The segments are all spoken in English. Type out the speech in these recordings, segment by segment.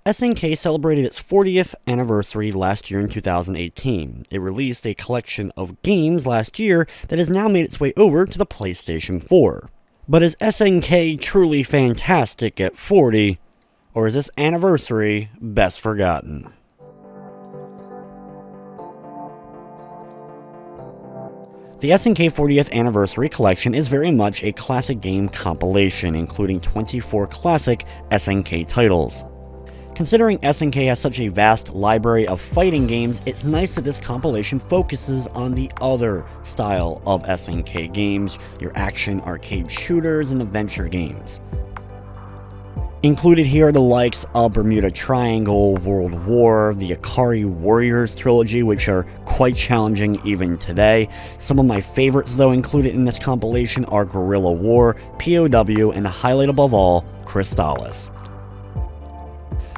SNK celebrated its 40th anniversary last year in 2018. It released a collection of games last year that has now made its way over to the PlayStation 4. But is SNK truly fantastic at 40, or is this anniversary best forgotten? The SNK 40th Anniversary Collection is very much a classic game compilation, including 24 classic SNK titles. Considering SNK has such a vast library of fighting games, it's nice that this compilation focuses on the other style of SNK games, your action arcade shooters and adventure games. Included here are the likes of Bermuda Triangle, World War, the Ikari Warriors trilogy, which are quite challenging even today. Some of my favorites, though, included in this compilation are Guerrilla War, P.O.W, and the highlight above all, Crystalis.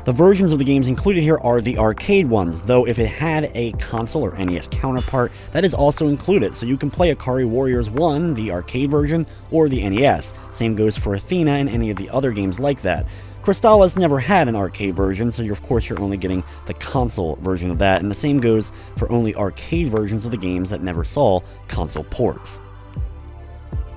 The versions of the games included here are the arcade ones, though if it had a console or NES counterpart, that is also included, so you can play Ikari Warriors 1, the arcade version, or the NES. Same goes for Athena and any of the other games like that. Crystalis never had an arcade version, so you're only getting the console version of that, and the same goes for only arcade versions of the games that never saw console ports.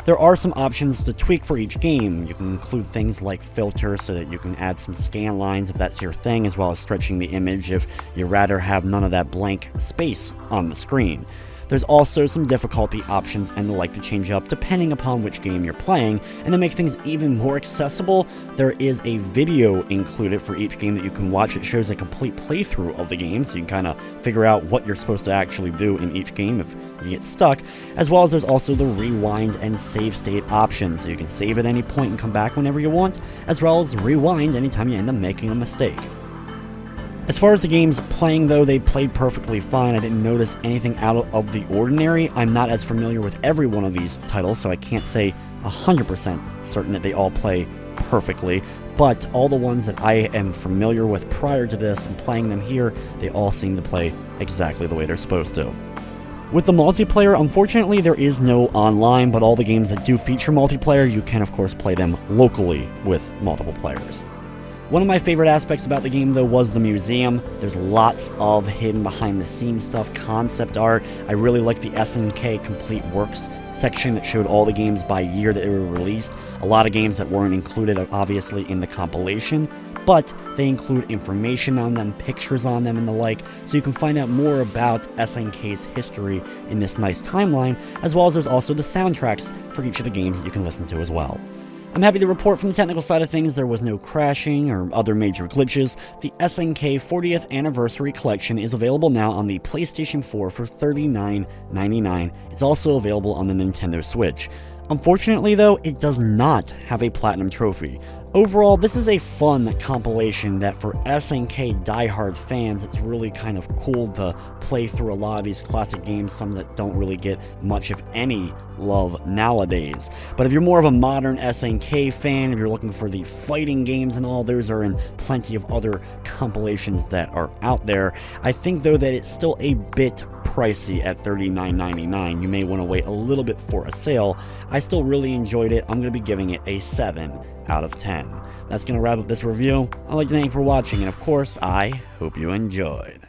There are some options to tweak for each game. You can include things like filters so that you can add some scan lines if that's your thing, as well as stretching the image if you'd rather have none of that blank space on the screen. There's also some difficulty options and the like to change up depending upon which game you're playing, and to make things even more accessible, there is a video included for each game that you can watch. It shows a complete playthrough of the game, so you can kind of figure out what you're supposed to actually do in each game if you get stuck, as well as there's also the rewind and save state option, so you can save at any point and come back whenever you want, as well as rewind anytime you end up making a mistake. As far as the games playing, though, they played perfectly fine. I didn't notice anything out of the ordinary. I'm not as familiar with every one of these titles, so I can't say 100% certain that they all play perfectly, but all the ones that I am familiar with prior to this and playing them here, they all seem to play exactly the way they're supposed to. With the multiplayer, unfortunately there is no online, but all the games that do feature multiplayer, you can of course play them locally with multiple players. One of my favorite aspects about the game, though, was the museum. There's lots of hidden behind-the-scenes stuff, concept art. I really like the SNK Complete Works section that showed all the games by year that they were released. A lot of games that weren't included, obviously, in the compilation, but they include information on them, pictures on them, and the like, so you can find out more about SNK's history in this nice timeline, as well as there's also the soundtracks for each of the games that you can listen to as well. I'm happy to report from the technical side of things there was no crashing or other major glitches. The SNK 40th Anniversary Collection is available now on the PlayStation 4 for $39.99. It's also available on the Nintendo Switch. Unfortunately, though, it does not have a Platinum Trophy. Overall, this is a fun compilation that for SNK diehard fans, it's really kind of cool to play through a lot of these classic games, some that don't really get much, if any, love nowadays. But if you're more of a modern SNK fan, if you're looking for the fighting games and all, those are in plenty of other compilations that are out there. I think, though, that it's still a bit pricey at $39.99. You may want to wait a little bit for a sale. I still really enjoyed it. I'm going to be giving it a 7 out of 10. That's going to wrap up this review. I'd like to thank you for watching, and of course, I hope you enjoyed.